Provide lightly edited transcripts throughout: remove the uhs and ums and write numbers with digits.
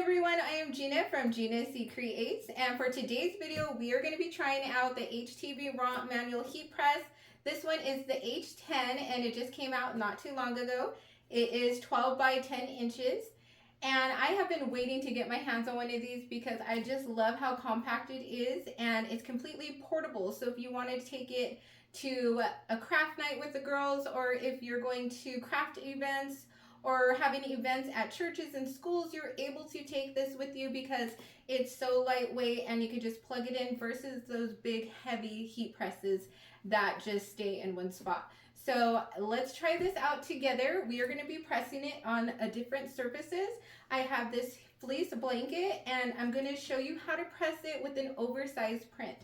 everyone, I am Gina from Gina C Creates, and for today's video we are going to be trying out the HTVRONT Manual Heat Press. This one is the H10 and it just came out not too long ago. It is 12 by 10 inches and I have been waiting to get my hands on one of these because I just love how compact it is and it's completely portable. So if you want to take it to a craft night with the girls, or if you're going to craft events or having events at churches and schools, you're able to take this with you because it's so lightweight and you can just plug it in versus those big heavy heat presses that just stay in one spot. So let's try this out together. We are going to be pressing it on different surfaces. I have this fleece blanket and I'm going to show you how to press it with an oversized print.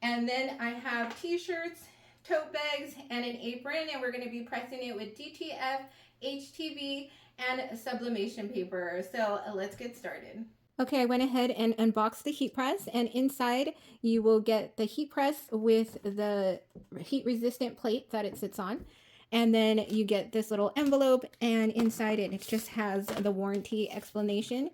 And then I have t-shirts, tote bags, and an apron, and we're going to be pressing it with DTF, HTV, and sublimation paper. So let's get started. Okay, I went ahead and unboxed the heat press, and inside you will get the heat press with the heat resistant plate that it sits on. And then you get this little envelope, and inside it just has the warranty explanation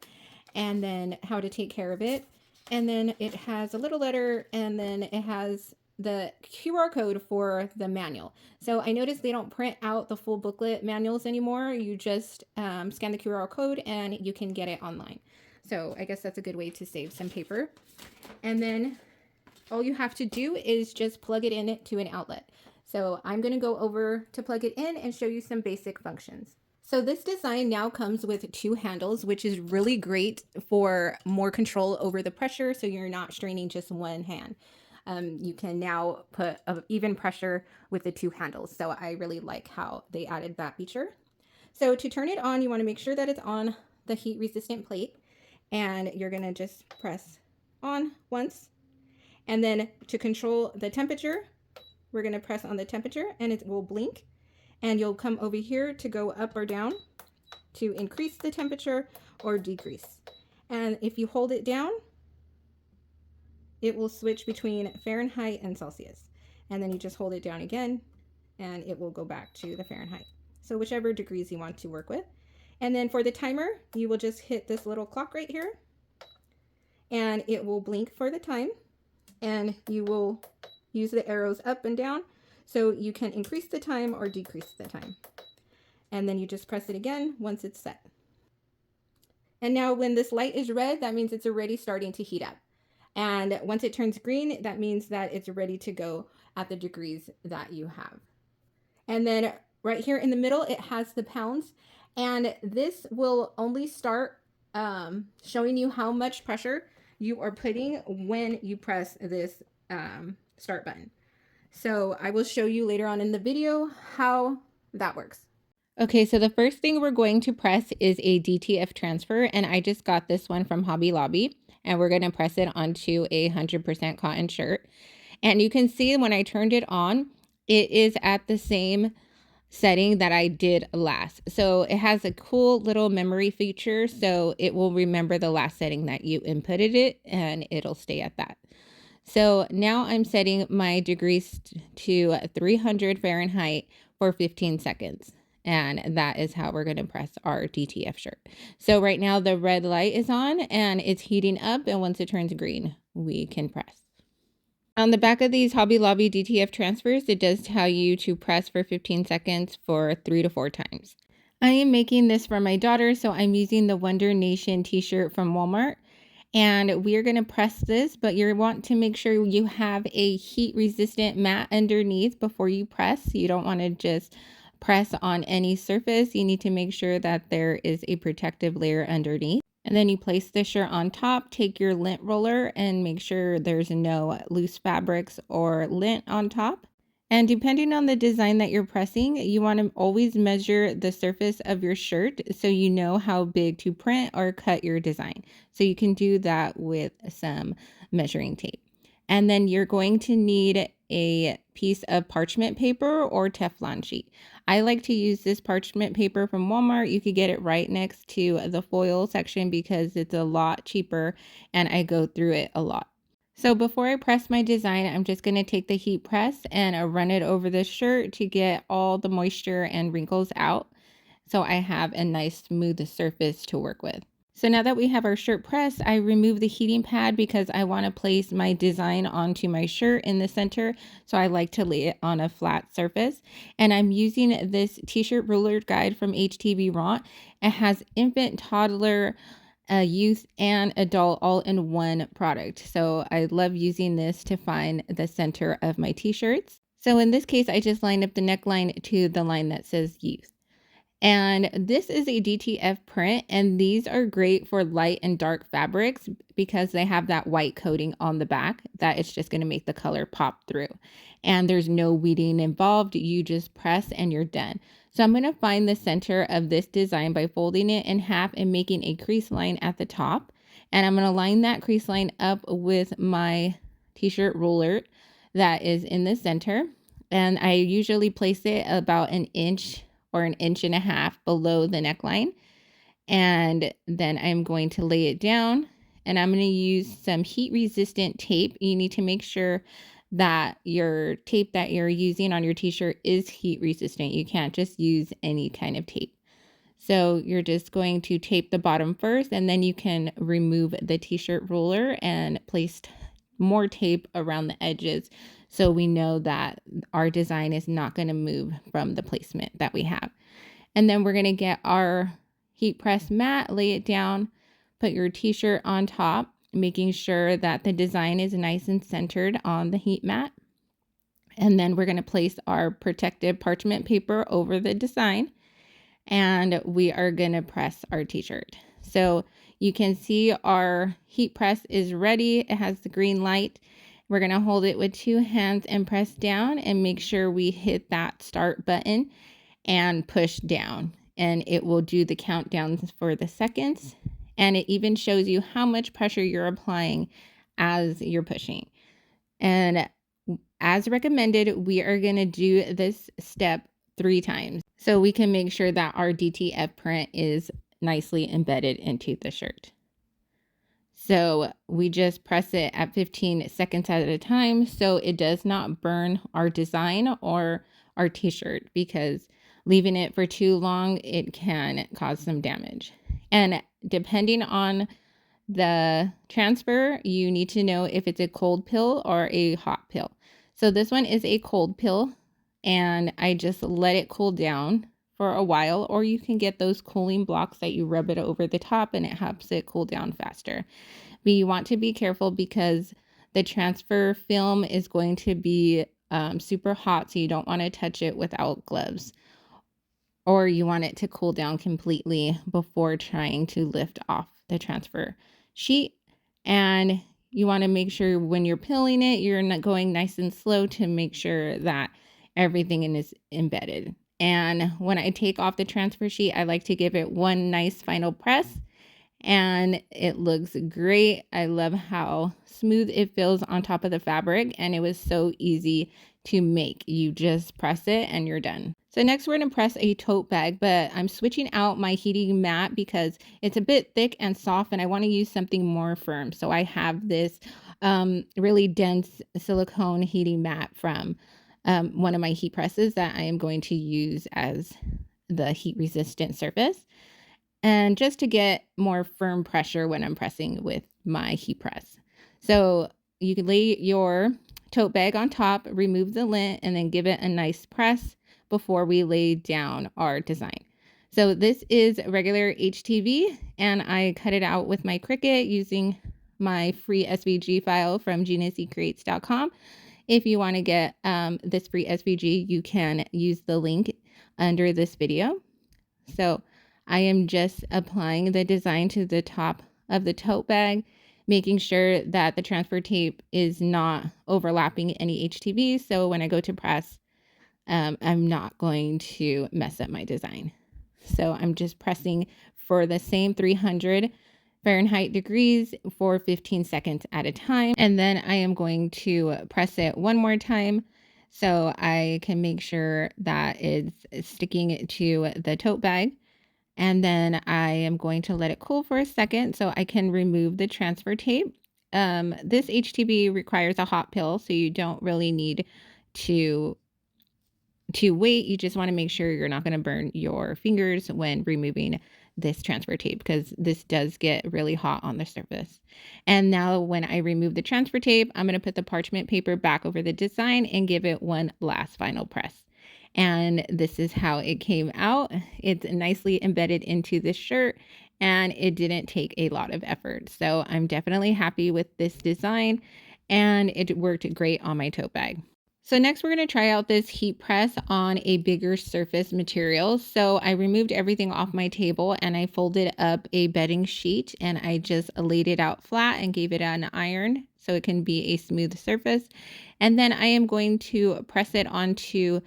and then how to take care of it. And then it has a little letter, and then it has the QR code for the manual. So I noticed they don't print out the full booklet manuals anymore. You just scan the QR code and you can get it online. So I guess that's a good way to save some paper. And then all you have to do is just plug it in to an outlet. So I'm going to go over to plug it in and show you some basic functions. So this design now comes with two handles, which is really great for more control over the pressure, so you're not straining just one hand. You can now put even pressure with the two handles. So I really like how they added that feature. So to turn it on, you want to make sure that it's on the heat resistant plate, and you're going to just press on once. And then to control the temperature, we're going to press on the temperature and it will blink. And you'll come over here to go up or down to increase the temperature or decrease. And if you hold it down, it will switch between Fahrenheit and Celsius. And then you just hold it down again and it will go back to the Fahrenheit. So whichever degrees you want to work with. And then for the timer, you will just hit this little clock right here and it will blink for the time, and you will use the arrows up and down so you can increase the time or decrease the time. And then you just press it again once it's set. And now when this light is red, that means it's already starting to heat up. And once it turns green, that means that it's ready to go at the degrees that you have. And then right here in the middle, it has the pounds. And this will only start showing you how much pressure you are putting when you press this start button. So I will show you later on in the video how that works. Okay, so the first thing we're going to press is a DTF transfer, and I just got this one from Hobby Lobby, and we're going to press it onto a 100% cotton shirt. And you can see when I turned it on, it is at the same setting that I did last. So it has a cool little memory feature, so it will remember the last setting that you inputted it, and it'll stay at that. So now I'm setting my degrees to 300 Fahrenheit for 15 seconds. And that is how we're going to press our DTF shirt. So right now the red light is on and it's heating up. And once it turns green, we can press. On the back of these Hobby Lobby DTF transfers, it does tell you to press for 15 seconds for 3 to 4 times. I am making this for my daughter, so I'm using the Wonder Nation t-shirt from Walmart. And we are going to press this, but you want to make sure you have a heat resistant mat underneath before you press. You don't want to just press on any surface. You need to make sure that there is a protective layer underneath. And then you place the shirt on top, take your lint roller and make sure there's no loose fabrics or lint on top. And depending on the design that you're pressing, you want to always measure the surface of your shirt so you know how big to print or cut your design. So you can do that with some measuring tape. And then you're going to need a piece of parchment paper or Teflon sheet. I like to use this parchment paper from Walmart. You could get it right next to the foil section because it's a lot cheaper and I go through it a lot. So before I press my design, I'm just going to take the heat press and run it over the shirt to get all the moisture and wrinkles out, so I have a nice smooth surface to work with. So now that we have our shirt pressed, I remove the heating pad because I want to place my design onto my shirt in the center. So I like to lay it on a flat surface. And I'm using this t-shirt ruler guide from HTVRONT. It has infant, toddler, youth, and adult all in one product. So I love using this to find the center of my t-shirts. So in this case, I just lined up the neckline to the line that says youth. And this is a DTF print, and these are great for light and dark fabrics because they have that white coating on the back that it's just going to make the color pop through. And there's no weeding involved. You just press and you're done. So I'm going to find the center of this design by folding it in half and making a crease line at the top. And I'm going to line that crease line up with my t-shirt ruler that is in the center. And I usually place it about an inch or an inch and a half below the neckline. And then I'm going to lay it down, and I'm going to use some heat resistant tape. You need to make sure that your tape that you're using on your t-shirt is heat resistant. You can't just use any kind of tape. So you're just going to tape the bottom first, and then you can remove the t-shirt ruler and place more tape around the edges so we know that our design is not going to move from the placement that we have. And then we're going to get our heat press mat, lay it down, put your t-shirt on top, making sure that the design is nice and centered on the heat mat. And then we're going to place our protective parchment paper over the design, and we are going to press our t-shirt. So you can see our heat press is ready. It has the green light. We're going to hold it with 2 hands and press down and make sure we hit that start button and push down. And it will do the countdowns for the seconds. And it even shows you how much pressure you're applying as you're pushing. And as recommended, we are going to do this step 3 times so we can make sure that our DTF print is nicely embedded into the shirt. So we just press it at 15 seconds at a time so it does not burn our design or our t-shirt, because leaving it for too long, it can cause some damage. And depending on the transfer, you need to know if it's a cold pill or a hot pill. So this one is a cold pill, and I just let it cool down for a while, or you can get those cooling blocks that you rub it over the top and it helps it cool down faster. But you want to be careful because the transfer film is going to be super hot, so you don't want to touch it without gloves, or you want it to cool down completely before trying to lift off the transfer sheet. And you want to make sure when you're pilling it, you're not going nice and slow to make sure that everything is embedded. And when I take off the transfer sheet, I like to give it one nice final press, and it looks great. I love how smooth it feels on top of the fabric, and it was so easy to make. You just press it and you're done. So next we're going to press a tote bag, but I'm switching out my heating mat because it's a bit thick and soft and I want to use something more firm. So I have this really dense silicone heating mat from one of my heat presses that I am going to use as the heat resistant surface, and just to get more firm pressure when I'm pressing with my heat press. So you can lay your tote bag on top, remove the lint, and then give it a nice press before we lay down our design. So this is regular HTV, and I cut it out with my Cricut using my free SVG file from geniusecreates.com. If you want to get this free SVG, you can use the link under this video. So I am just applying the design to the top of the tote bag, making sure that the transfer tape is not overlapping any HTV. So when I go to press, I'm not going to mess up my design. So I'm just pressing for the same 300 Fahrenheit degrees for 15 seconds at a time. And then I am going to press it one more time so I can make sure that it's sticking to the tote bag. And then I am going to let it cool for a second so I can remove the transfer tape. This HTV requires a hot pill, so you don't really need to wait. You just want to make sure you're not going to burn your fingers when removing this transfer tape because this does get really hot on the surface. And now when I remove the transfer tape, I'm going to put the parchment paper back over the design and give it one last final press. And this is how it came out. It's nicely embedded into this shirt and it didn't take a lot of effort. So I'm definitely happy with this design and it worked great on my tote bag. So next we're going to try out this heat press on a bigger surface material. So I removed everything off my table and I folded up a bedding sheet and I just laid it out flat and gave it an iron so it can be a smooth surface. And then I am going to press it onto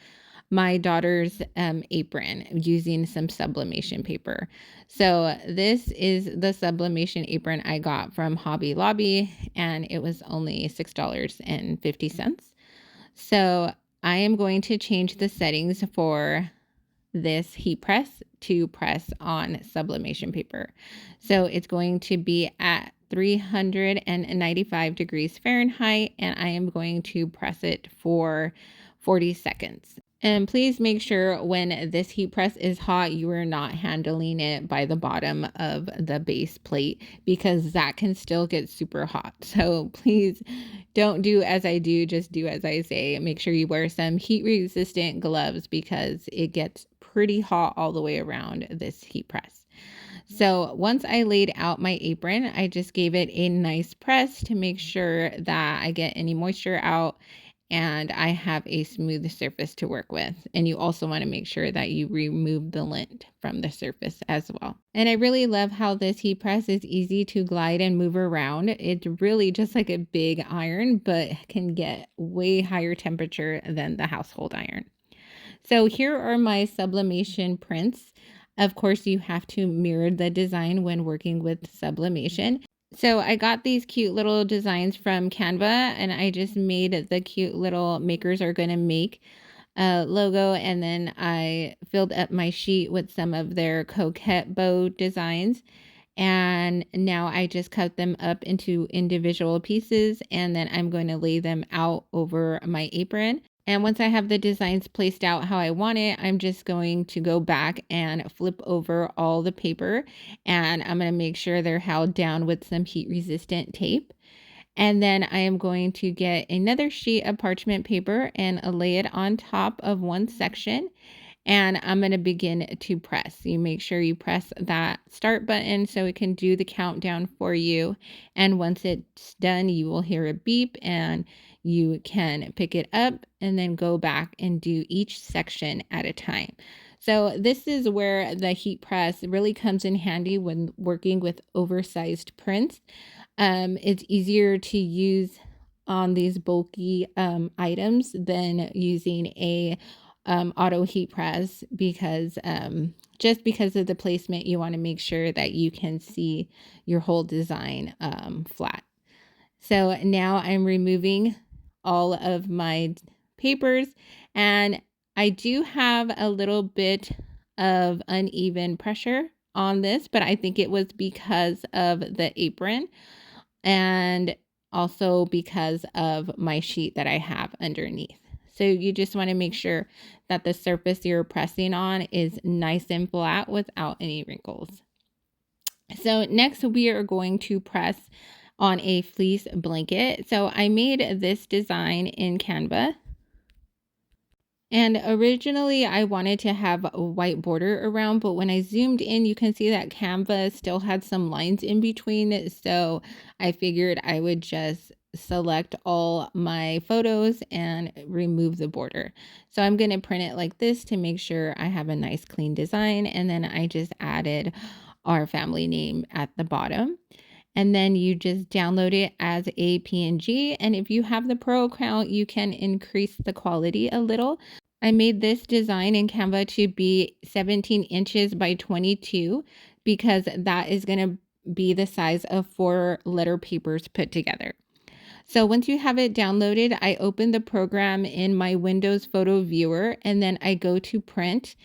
my daughter's apron using some sublimation paper. So this is the sublimation apron I got from Hobby Lobby and it was only $6.50. So I am going to change the settings for this heat press to press on sublimation paper. So it's going to be at 395 degrees Fahrenheit and I am going to press it for 40 seconds. And please make sure when this heat press is hot, you are not handling it by the bottom of the base plate because that can still get super hot. So please don't do as I do, just do as I say. Make sure you wear some heat resistant gloves because it gets pretty hot all the way around this heat press. So once I laid out my apron, I just gave it a nice press to make sure that I get any moisture out and I have a smooth surface to work with. And you also want to make sure that you remove the lint from the surface as well. And I really love how this heat press is easy to glide and move around. It's really just like a big iron, but can get way higher temperature than the household iron. So here are my sublimation prints. Of course, you have to mirror the design when working with sublimation. So I got these cute little designs from Canva and I just made the cute little makers are going to make logo. And then I filled up my sheet with some of their coquette bow designs. And now I just cut them up into individual pieces and then I'm going to lay them out over my apron. And once I have the designs placed out how I want it, I'm just going to go back and flip over all the paper and I'm going to make sure they're held down with some heat resistant tape. And then I am going to get another sheet of parchment paper and lay it on top of one section. And I'm going to begin to press. You make sure you press that start button so it can do the countdown for you. And once it's done, you will hear a beep and you can pick it up and then go back and do each section at a time. So this is where the heat press really comes in handy when working with oversized prints. It's easier to use on these bulky items than using a auto heat press because just because of the placement, you want to make sure that you can see your whole design flat. So now I'm removing all of my papers and I do have a little bit of uneven pressure on this, but I think it was because of the apron and also because of my sheet that I have underneath. So you just want to make sure that the surface you're pressing on is nice and flat without any wrinkles. So next we are going to press on a fleece blanket. So I made this design in Canva. And originally I wanted to have a white border around, but when I zoomed in, you can see that Canva still had some lines in between. So I figured I would just select all my photos and remove the border. So I'm going to print it like this to make sure I have a nice clean design. And then I just added our family name at the bottom. And then you just download it as a PNG. And if you have the Pro account, you can increase the quality a little. I made this design in Canva to be 17 inches by 22 because that is going to be the size of 4 letter papers put together. So once you have it downloaded, I open the program in my Windows photo viewer and then I go to print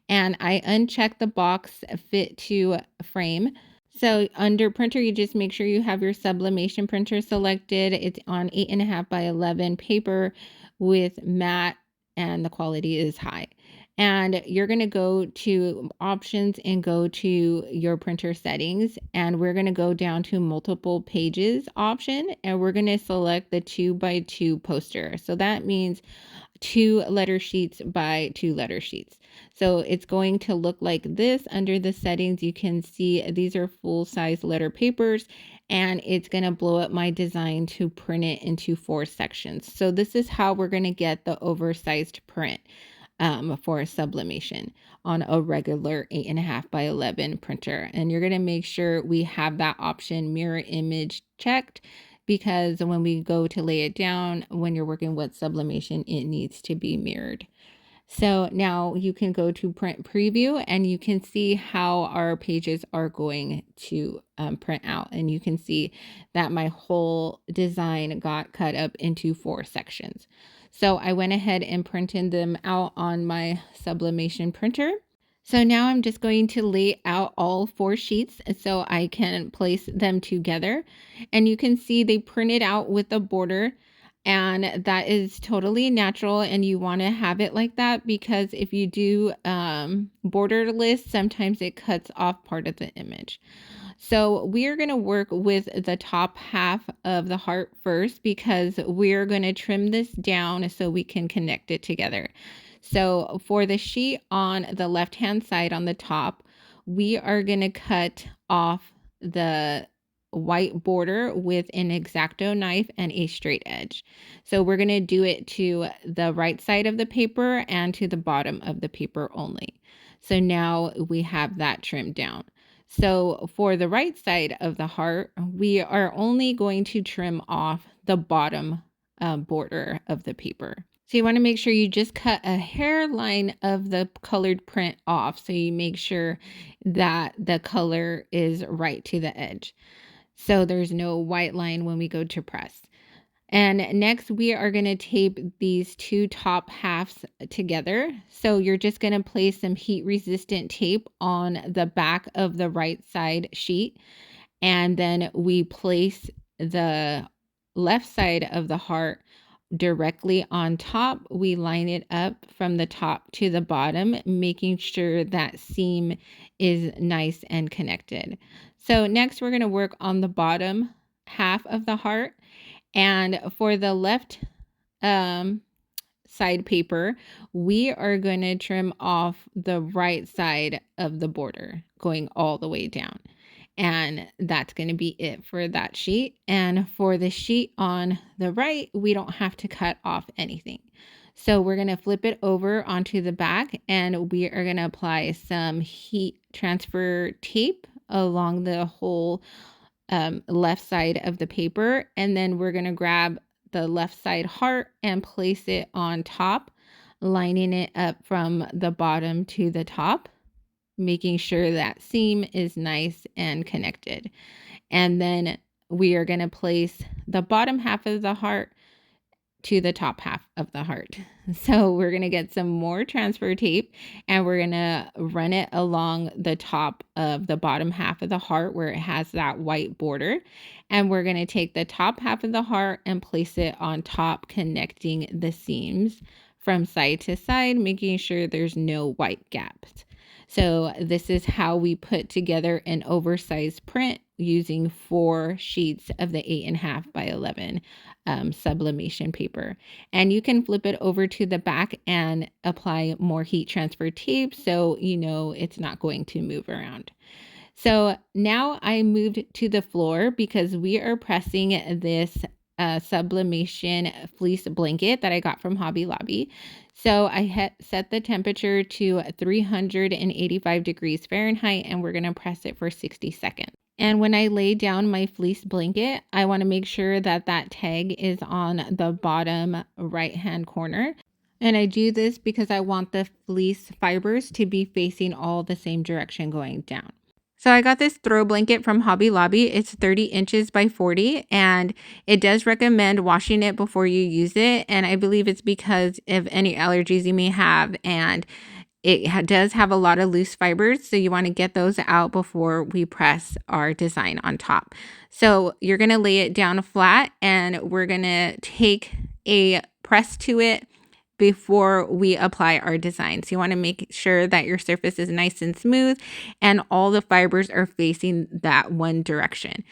and I uncheck the box fit to frame. So under printer, you just make sure you have your Sublimation printer selected. It's on 8.5 by 11 paper with matte and the quality is high. And you're going to go to options and go to your printer settings, and we're going to go down to multiple pages option, and we're going to select the 2x2 poster. So that means 2 letter sheets by 2 letter sheets. So it's going to look like this. Under the settings, you can see these are full-size letter papers, and it's going to blow up my design to print it into 4 sections. So this is how we're going to get the oversized print for sublimation on a regular 8.5 by 11 printer. And you're going to make sure we have that option mirror image checked, because when we go to lay it down, when you're working with sublimation, it needs to be mirrored. So now you can go to print preview, and you can see how our pages are going to print out. And you can see that my whole design got cut up into 4 sections. So I went ahead and printed them out on my sublimation printer. So now I'm just going to lay out all 4 sheets so I can place them together. And you can see they printed out with a border, and that is totally natural, and you want to have it like that, because if you do borderless, sometimes it cuts off part of the image. So we're going to work with the top half of the heart first, because we're going to trim this down so we can connect it together. So for the sheet on the left hand side on the top, we are going to cut off the white border with an X-Acto knife and a straight edge. So we're going to do it to the right side of the paper and to the bottom of the paper only. So now we have that trimmed down. So for the right side of the heart, we are only going to trim off the bottom border of the paper. So you want to make sure you just cut a hairline of the colored print off, so you make sure that the color is right to the edge, so there's no white line when we go to press. And next we are going to tape these 2 top halves together. So you're just going to place some heat resistant tape on the back of the right side sheet, and then we place the left side of the heart directly on top. We line it up from the top to the bottom, making sure that seam is nice and connected. So next we're going to work on the bottom half of the heart. And for the left side paper, we are going to trim off the right side of the border going all the way down. And that's going to be it for that sheet. And for the sheet on the right, we don't have to cut off anything. So we're going to flip it over onto the back, and we are going to apply some heat transfer tape along the whole left side of the paper. And then we're going to grab the left side heart and place it on top, lining it up from the bottom to the top, making sure that seam is nice and connected. And then we are going to place the bottom half of the heart to the top half of the heart. So we're going to get some more transfer tape, and we're going to run it along the top of the bottom half of the heart where it has that white border. And we're going to take the top half of the heart and place it on top, connecting the seams from side to side, making sure there's no white gaps. So this is how we put together an oversized print using 4 sheets of the 8.5 by 11 sublimation paper. And you can flip it over to the back and apply more heat transfer tape, so you know it's not going to move around. So now I moved to the floor because we are pressing this sublimation fleece blanket that I got from Hobby Lobby. So I set the temperature to 385 degrees Fahrenheit, and we're going to press it for 60 seconds. And when I lay down my fleece blanket, I want to make sure that that tag is on the bottom right hand corner. And I do this because I want the fleece fibers to be facing all the same direction going down. So I got this throw blanket from Hobby Lobby. It's 30 inches by 40, and it does recommend washing it before you use it. And I believe it's because of any allergies you may have, and it does have a lot of loose fibers, so you want to get those out before we press our design on top. So you're going to lay it down flat, and we're going to take a press to it before we apply our design. So you want to make sure that your surface is nice and smooth and all the fibers are facing that one direction.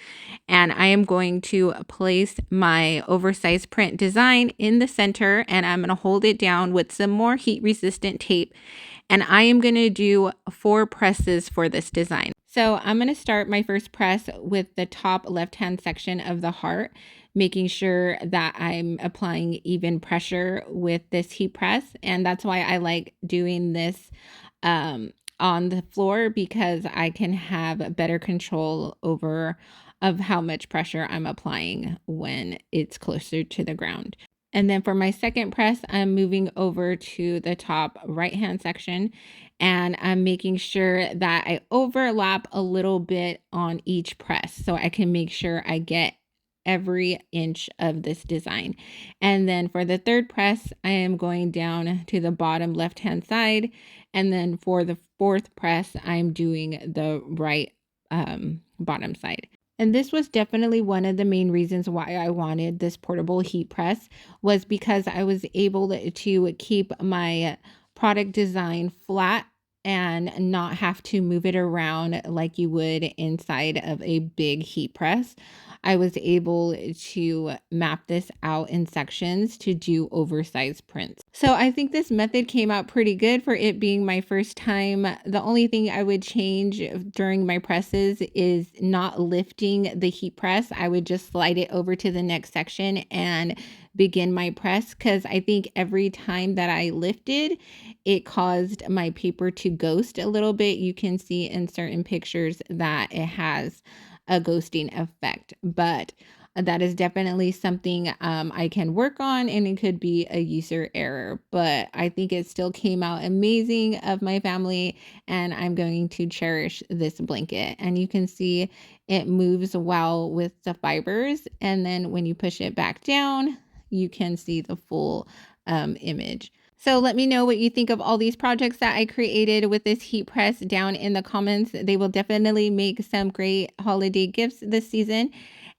And I am going to place my oversized print design in the center, and I'm going to hold it down with some more heat resistant tape. And I am going to do 4 presses for this design. So I'm going to start my first press with the top left-hand section of the heart, making sure that I'm applying even pressure with this heat press. And that's why I like doing this on the floor, because I can have better control over of how much pressure I'm applying when it's closer to the ground. And then for my second press, I'm moving over to the top right-hand section, and I'm making sure that I overlap a little bit on each press so I can make sure I get every inch of this design. And then for the third press, I am going down to the bottom left-hand side. And then for the fourth press, I'm doing the right bottom side. And this was definitely one of the main reasons why I wanted this portable heat press, was because I was able to keep my product design flat and not have to move it around like you would inside of a big heat press. I was able to map this out in sections to do oversized prints. So I think this method came out pretty good for it being my first time. The only thing I would change during my presses is not lifting the heat press. I would just slide it over to the next section and begin my press, because I think every time that I lifted, it caused my paper to ghost a little bit. You can see in certain pictures that it has a ghosting effect, but that is definitely something I can work on, and it could be a user error, but I think it still came out amazing of my family, and I'm going to cherish this blanket. And you can see it moves well with the fibers, and then when you push it back down, you can see the full image. So let me know what you think of all these projects that I created with this heat press down in the comments. They will definitely make some great holiday gifts this season.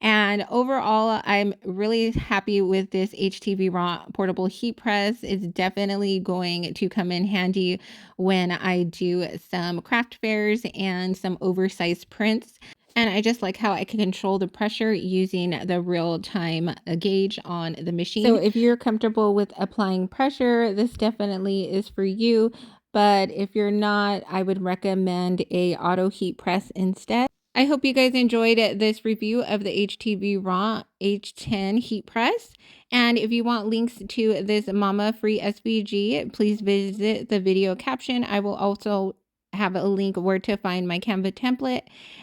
And overall, I'm really happy with this HTVRONT portable heat press. It's definitely going to come in handy when I do some craft fairs and some oversized prints. And I just like how I can control the pressure using the real-time gauge on the machine. So if you're comfortable with applying pressure, this definitely is for you. But if you're not, I would recommend a auto heat press instead. I hope you guys enjoyed this review of the HTVRONT H10 Heat Press. And if you want links to this Mama Free SVG, please visit the video caption. I will also have a link where to find my Canva template.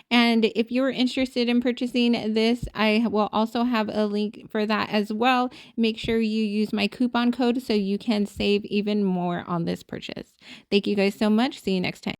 And if you're interested in purchasing this, I will also have a link for that as well. Make sure you use my coupon code so you can save even more on this purchase. Thank you guys so much. See you next time.